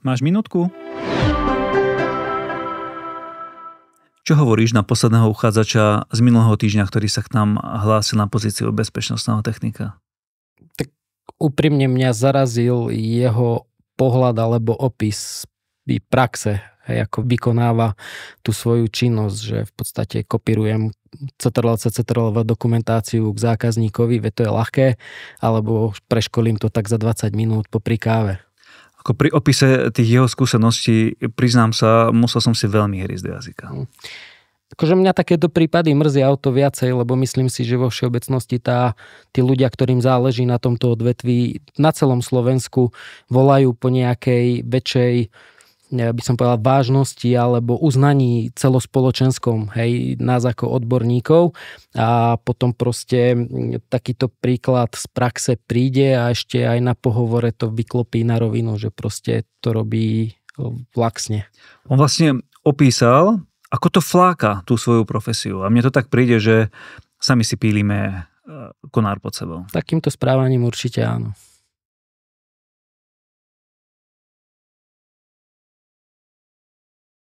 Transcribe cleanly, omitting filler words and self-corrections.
Máš minútku? Čo hovoríš na posledného uchádzača z minulého týždňa, ktorý sa k nám hlásil na pozíciu bezpečnostného technika? Tak úprimne mňa zarazil jeho pohľad alebo opis praxe, ako vykonáva tú svoju činnosť, že v podstate kopírujem CTRL dokumentáciu k zákazníkovi, veď to je ľahké, alebo preškolím to tak za 20 minút popri káve. Ako pri opise tých jeho skúseností, priznám sa, musel som si veľmi hrísť do jazyka. Akože mňa takéto prípady mrzia o to viacej, lebo myslím si, že vo všeobecnosti tí ľudia, ktorým záleží na tomto odvetví na celom Slovensku, volajú po nejakej väčšej, ja by som povedal, vážnosti alebo uznaní celospoločenskom, hej, nás ako odborníkov, a potom proste takýto príklad z praxe príde a ešte aj na pohovore to vyklopí na rovinu, že proste to robí laxne. On vlastne opísal, ako to fláka tú svoju profesiu, a mne to tak príde, že sami si pílime konár pod sebou. Takýmto správaním určite áno.